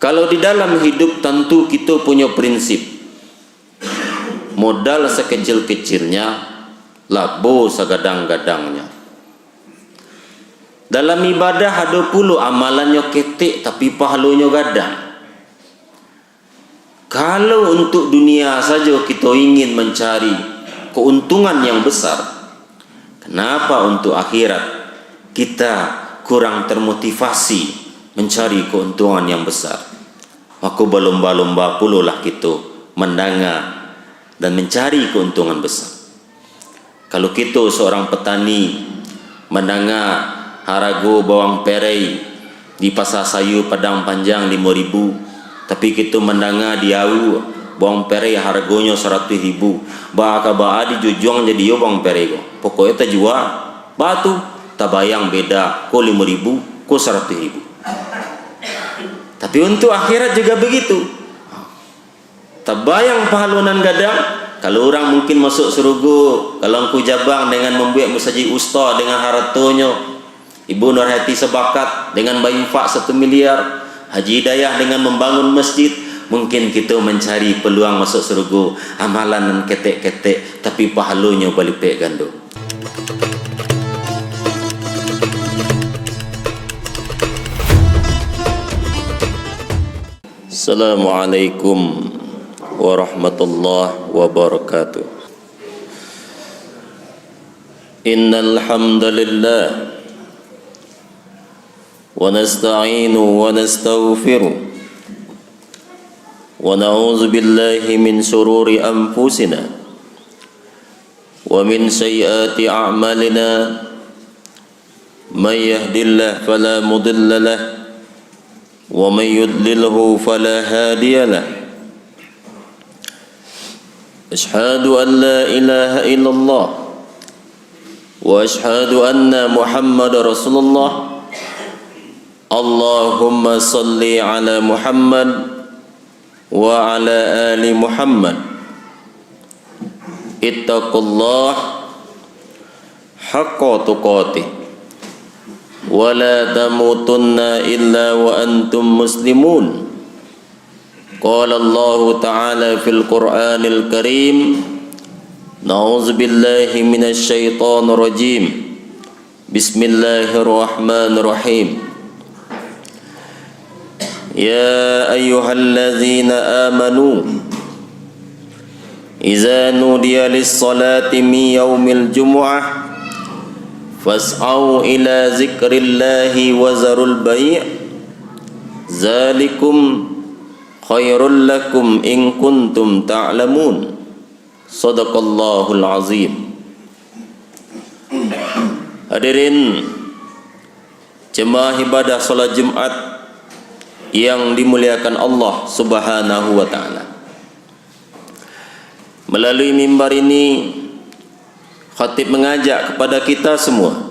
Kalau di dalam hidup tentu kita punya prinsip. Modal sekecil-kecilnya, labo segadang-gadangnya. Dalam ibadah ada puluh amalannya ketik tapi pahalanya gadang. Kalau untuk dunia saja kita ingin mencari keuntungan yang besar, kenapa untuk akhirat kita kurang termotivasi mencari keuntungan yang besar? Maka berlomba-lomba puluh lah kita mendengar dan mencari keuntungan besar. Kalau kita seorang petani mendengar harago bawang perai di pasar sayu Padang Panjang 5.000, tapi kita mendengar di Au bawang perai harganya 100.000, baka di Jujong jadi yo bawang perai ko. Pokoknya tak jual batu tak bayang beda ko 5.000 ko 100.000. Tapi untuk akhirat juga begitu. Tak bayang pahalunan gadang. Kalau orang mungkin masuk surga, kalau engkau jabang dengan membuat musajid usta dengan haratonya, Ibu Nurhati sebakat dengan bayinfak 1 miliar, Haji Hidayah dengan membangun masjid, mungkin kita mencari peluang masuk surga, amalan dan ketek-ketek, tapi pahalanya balipek gando. Assalamualaikum warahmatullahi wabarakatuh. Innal hamdalillah wa nasta'inu wa nastaghfiruh wa na'udzu billahi min shururi anfusina wa min sayyiati a'malina may yahdihillahu fala mudilla lahu wa may yudlilhu fala hadiya lahu. Ashhadu an la ilaha illallah wa ashhadu anna Muhammadar Rasulullah. Allahumma salli ala Muhammad wa ala ali Muhammad. Ittaqullah haqqa tuqatih wa la tamutunna illa wa antum muslimun. Qala Allah Ta'ala fil Qur'anil Karim, na'udzu billahi minasy syaithanir rajim. Bismillahirrahmanirrahim. Ya ayyuhalladzina amanu idza nudiya lis-salati min yaumil jumu'ah fas'au ila zikrillahi wa zarul bai' zalikum khairul lakum in kuntum ta'lamun. Sadaqallahul azim. Hadirin jemaah ibadah salat Jumat yang dimuliakan Allah Subhanahu wa taala. Melalui mimbar ini khatib mengajak kepada kita semua,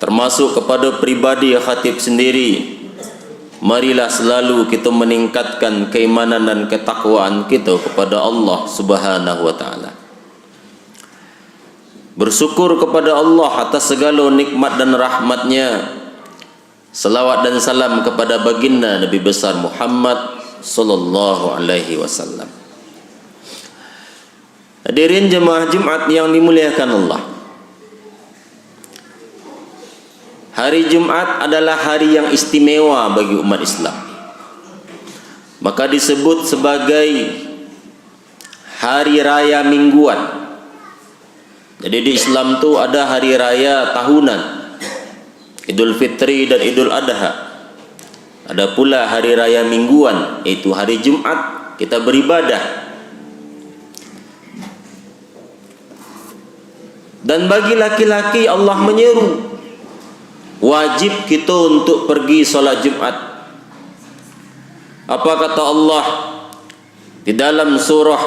termasuk kepada pribadi khatib sendiri, marilah selalu kita meningkatkan keimanan dan ketakwaan kita kepada Allah Subhanahu wa taala. Bersyukur kepada Allah atas segala nikmat dan rahmatnya. Salawat dan salam kepada baginda Nabi besar Muhammad sallallahu alaihi wasallam. Hadirin jemaah Jumat yang dimuliakan Allah. Hari Jumat adalah hari yang istimewa bagi umat Islam. Maka disebut sebagai hari raya mingguan. Jadi di Islam tu ada hari raya tahunan, Idul Fitri dan Idul Adha. Ada pula hari raya mingguan, yaitu hari Jumat kita beribadah. Dan bagi laki-laki Allah menyeru, wajib kita untuk pergi solat Jumat. Apa kata Allah di dalam surah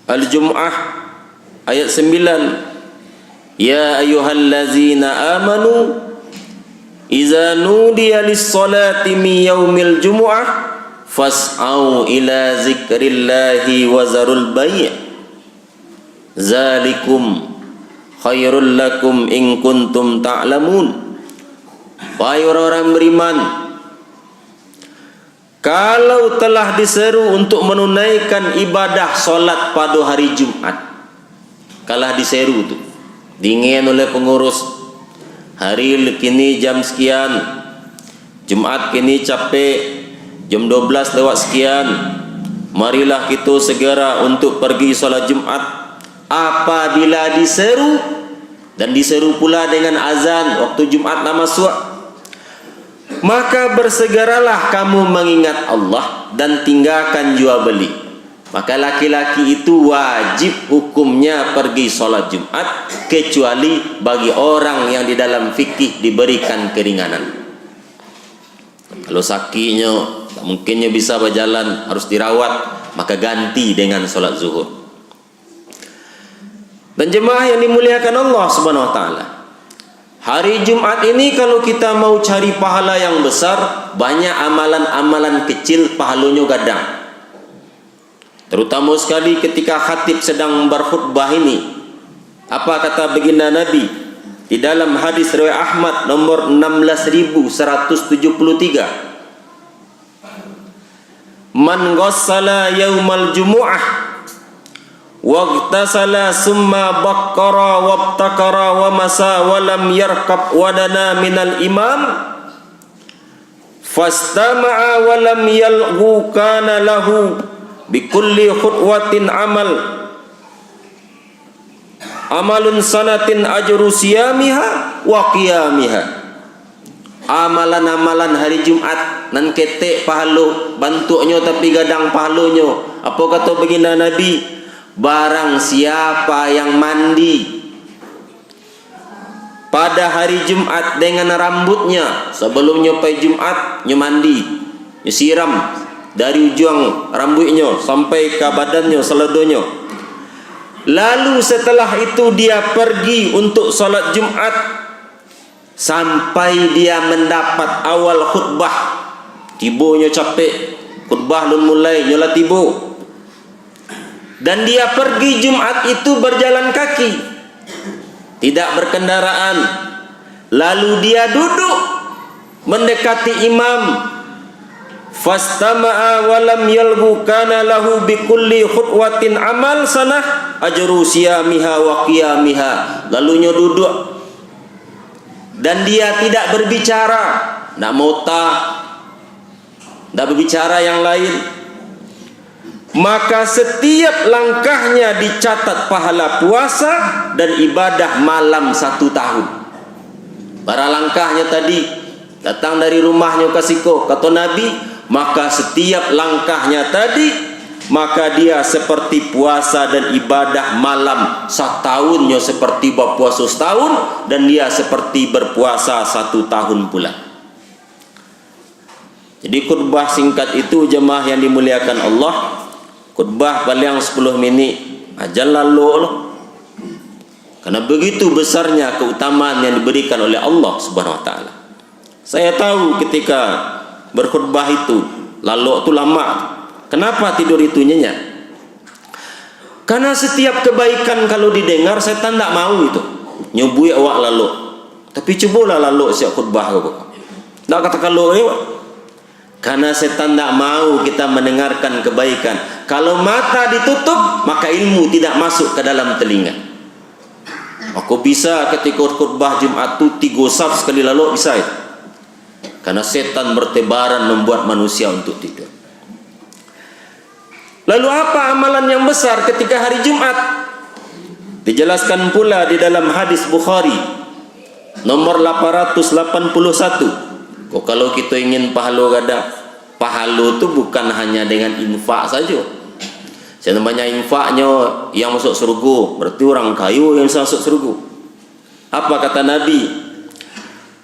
Al-Jumu'ah ayat 9? Ya ayyuhallazina amanu idza nudiya lis-salati min yaumil jumu'ah fas'au ila zikrillahi wa zarul bai' zalikum khairul lakum in kuntum ta'lamun. Wahai orang-orang beriman, kalau telah diseru untuk menunaikan ibadah solat pada hari Jumat, kalah diseru tu, dingin oleh pengurus, hari kini jam sekian, Jumat kini capek, jam 12 lewat sekian, marilah kita segera untuk pergi solat Jumat. Apabila diseru, dan diseru pula dengan azan waktu Jumat nak masuk, maka bersegeralah kamu mengingat Allah dan tinggalkan jual beli. Maka laki-laki itu wajib hukumnya pergi solat Jumat, kecuali bagi orang yang di dalam fikih diberikan keringanan. Kalau sakitnya, tak mungkinnya bisa berjalan, harus dirawat, maka ganti dengan solat zuhur. Dan jemaah yang dimuliakan Allah Subhanahu wa taala, hari Jumat ini kalau kita mau cari pahala yang besar, banyak amalan-amalan kecil pahalanya gadang. Terutama sekali ketika khatib sedang berkhutbah ini. Apa kata baginda Nabi di dalam hadis riwayat Ahmad nomor 16133? Man ghassala yaumal jumu'ah waqtasala summa baqqara wabtakara wa masa wa lam yarkab wadana minal imam fastama'a wa lam yalghu kana lahu bikulli khutwatin amalun sanatin ajru siyamiha wa qiyamiha. Amalan-amalan hari Jumat nan ketek pahalo, bantuknya tapi gadang pahalonyo. Apa kata baginda Nabi? Barang siapa yang mandi pada hari Jumat dengan rambutnya, sebelumnya pai Jumat nyo mandi, nyo siram dari ujung rambutnya sampai ke badannya seledonyo. Lalu setelah itu dia pergi untuk salat Jumat sampai dia mendapat awal khutbah, tibonya capek, khutbah lun mulai nyola tibo. Dan dia pergi Jumat itu berjalan kaki, tidak berkendaraan. Lalu dia duduk mendekati imam. Fastama'a wa lam yalghu kana lahu bikulli khutwatin amal sanah ajru siyamiha wa qiyamiha. Lalunya duduk dan dia tidak berbicara, nak mota, tidak berbicara yang lain. Maka setiap langkahnya dicatat pahala puasa dan ibadah malam 1 tahun. Para langkahnya tadi datang dari rumahnya ke siko, kata Nabi, maka setiap langkahnya tadi, maka dia seperti puasa dan ibadah malam 1 tahunnya, seperti berpuasa setahun, dan dia seperti berpuasa 1 tahun pula. Jadi khutbah singkat itu jemaah yang dimuliakan Allah, khutbah paling 10 minit aja lalu loh. Karena begitu besarnya keutamaan yang diberikan oleh Allah Subhanahu wa taala. Saya tahu ketika berkhutbah itu lalu itu lama. Kenapa tidur itu nyenyak? Karena setiap kebaikan kalau didengar setan tak mau itu. Nyubui awak lalu. Tapi cobalah lalu siap khutbah kau. Tak katakan lalu lewat. Karena setan tak mau kita mendengarkan kebaikan. Kalau mata ditutup, maka ilmu tidak masuk ke dalam telinga. Aku bisa ketika khutbah Jumat itu 3 saf sekali lalu bisa itu. Karena setan bertebaran membuat manusia untuk tidur. Lalu apa amalan yang besar ketika hari Jumat? Dijelaskan pula di dalam hadis Bukhari nomor 881. Kalau kita ingin pahala gada, pahala itu bukan hanya dengan infak saja. Sebenarnya infaknya yang masuk surga, berarti orang kayu yang masuk surga. Apa kata Nabi?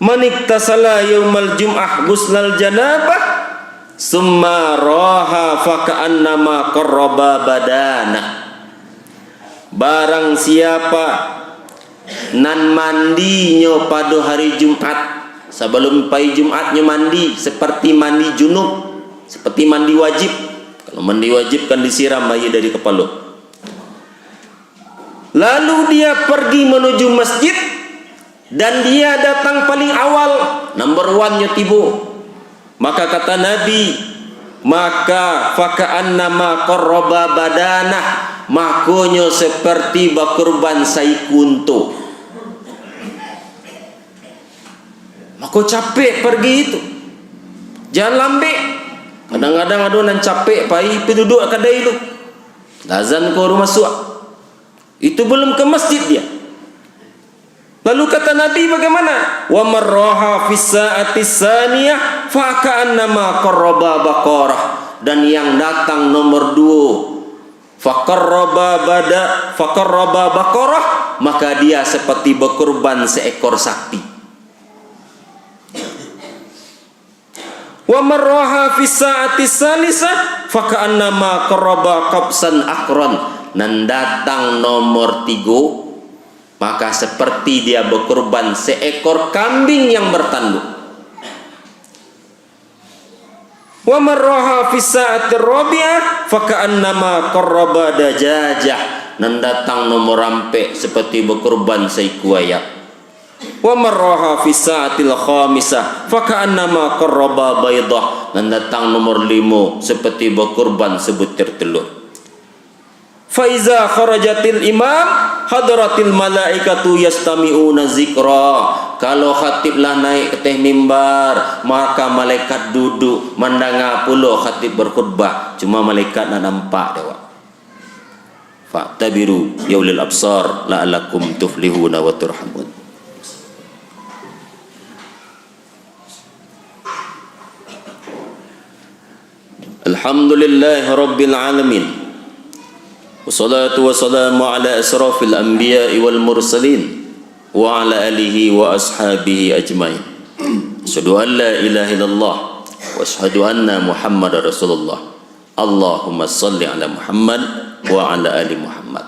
Man iktasala yaumal jum'ah ghuslal janabah summa raha faka'annama qarraba badana. Barang siapa nan mandinya pada hari Jumat, sebelum pai Jumatnya mandi seperti mandi junub, seperti mandi wajib. Kalau mandi wajib kan disiram air dari kepala. Lalu dia pergi menuju masjid dan dia datang paling awal, number 1-nya tiba. Maka kata Nabi, maka faka'annama qarraba badanah, makonyo seperti bakurban saikunto. Mako capek pergi itu, jangan lambe. Kadang-kadang adonan capek pai pi duduk kadai itu, azan ko rumah suak, itu belum ke masjid dia. Lalu kata Nabi bagaimana? Wa marraha fis sa'ati tsaniyah fa ka'annama qarraba baqarah, dan yang datang nomor 2 fa qarraba baqarah, maka dia seperti berkurban seekor sapi. Wa marraha fis sa'ati tsalisah fa ka'annama qarraba qabsan aqran, dan datang nomor 3, maka seperti dia berkurban seekor kambing yang bertanduk. Wa marraha fi sa'atir rabi'ah fa ka'annama qarraba dajajah, dan datang nomor rampe seperti berkurban seekor ayam. Wa marraha fi sa'atil khamisah fa ka'annama qarraba baydah, dan datang nomor 5 seperti berkurban sebutir telur. Faiza kharajatil imam hadratil malaikatu yastami'una zikra, kalau khatiblah naik ke teh mimbar, maka malaikat duduk mendengar pula khatib berkhutbah, cuma malaikat nak nampak dewa. Fa'tabiru ya ulil absar la'allakum tuflihuna wa turhamun. Alhamdulillahi rabbil alamin, wassalatu wassalamu ala asrafil anbiya'i wal mursalin wa ala alihi wa ashabihi ajmain. Asyhadu an la ilaha illallah wa asyhadu anna Muhammadar Rasulullah. Allahumma salli ala Muhammad wa ala ali Muhammad.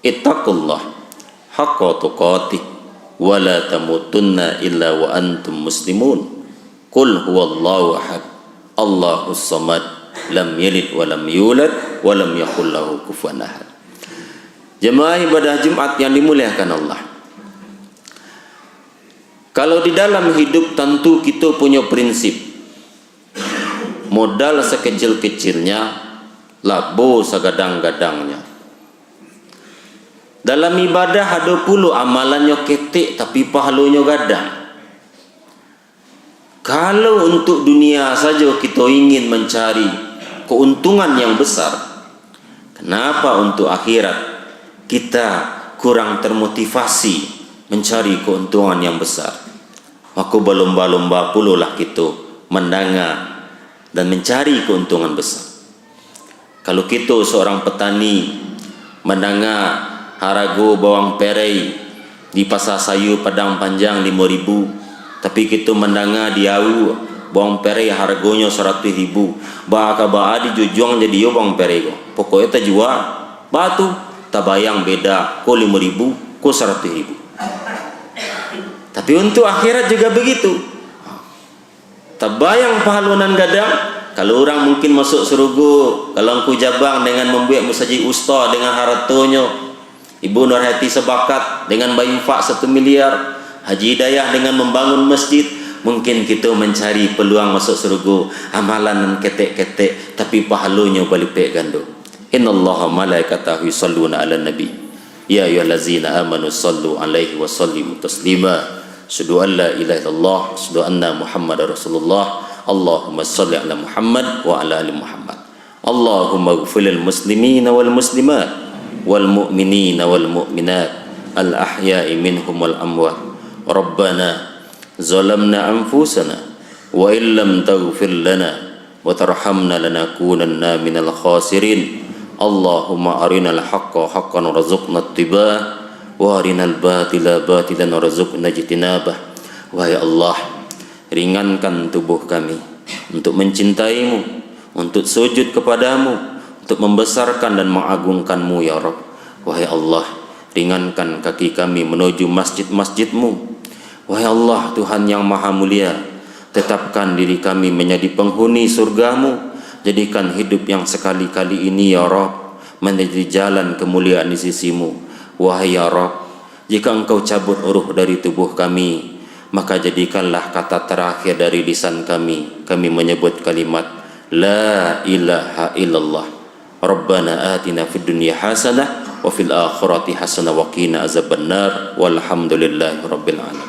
Ittaqullah haqqa tuqatih wa la tamutunna illa wa antum muslimun. Qul huwallahu ahad, Allahus samad, lam yalid wa lam yulad wa lam yakul lahu kufuwan ahad. Jemaah ibadah Jumat yang dimuliakan Allah, kalau di dalam hidup tentu kita punya prinsip, modal sekecil-kecilnya, labo segadang-gadangnya. Dalam ibadah ada puluh amalannya ketik tapi pahalanya gadang. Kalau untuk dunia saja kita ingin mencari keuntungan yang besar, kenapa untuk akhirat kita kurang termotivasi mencari keuntungan yang besar? Maka berlomba-lomba pula lah kita mendengar dan mencari keuntungan besar. Kalau kita seorang petani mendengar harga bawang perai di pasar sayur Padang Panjang 5.000, tapi kita mendengar dia bawang perai harganya 100.000, bahkan dijujung jadi yo bawang perai ko. Pokoknya tak jual batu, tak bayang beda ko 5.000 ko 100.000. Tapi untuk akhirat juga begitu. Tak bayang pahalunan gadang. Kalau orang mungkin masuk surga, kalau engkau jabang dengan membuat musajid usta dengan hartonya, Ibu Nurhati sebakat dengan bayinfak 1 miliar, Haji Hidayah dengan membangun masjid, mungkin kita mencari peluang masuk surga, amalan ketek-ketek tapi pahalanya berlipat ganda. Innallaha malaikatahu yusalluna 'alan nabi ya ayyuhallazina amanu sallu 'alaihi wa sallimu taslima. Asyhadu an la ilaha illallah, asyhadu anna Muhammadar Rasulullah. Allahumma salli ala Muhammad wa ala ali Muhammad. Allahumma ighfir lil muslimina wal muslimat wal mu'minina wal mu'minat al ahya'i minhum wal amwat. Rabbana zalamna anfusana wa illam taghfir lana wa tarhamna lanakunanna minal khasirin. Allahumma arinal haqqa haqqan warzuqna ittiba'ah wa arinal batila batilan warzuqna ijtinabah. Wahai Allah, ringankan tubuh kami untuk mencintaimu, untuk sujud kepadamu, untuk membesarkan dan mengagungkanmu ya Rabb. Wahai Allah, ringankan kaki kami menuju masjid-masjidmu. Wahai Allah, Tuhan yang maha mulia, tetapkan diri kami menjadi penghuni surgamu. Jadikan hidup yang sekali-kali ini ya Rabb menjadi jalan kemuliaan di sisimu. Wahai ya Rabb, jika engkau cabut ruh dari tubuh kami, maka jadikanlah kata terakhir dari lisan kami menyebut kalimat La ilaha illallah. Rabbana atina fid dunya hasanah wa fil akhirati hasanah wa qina azabannar. Walhamdulillahi rabbil alamin.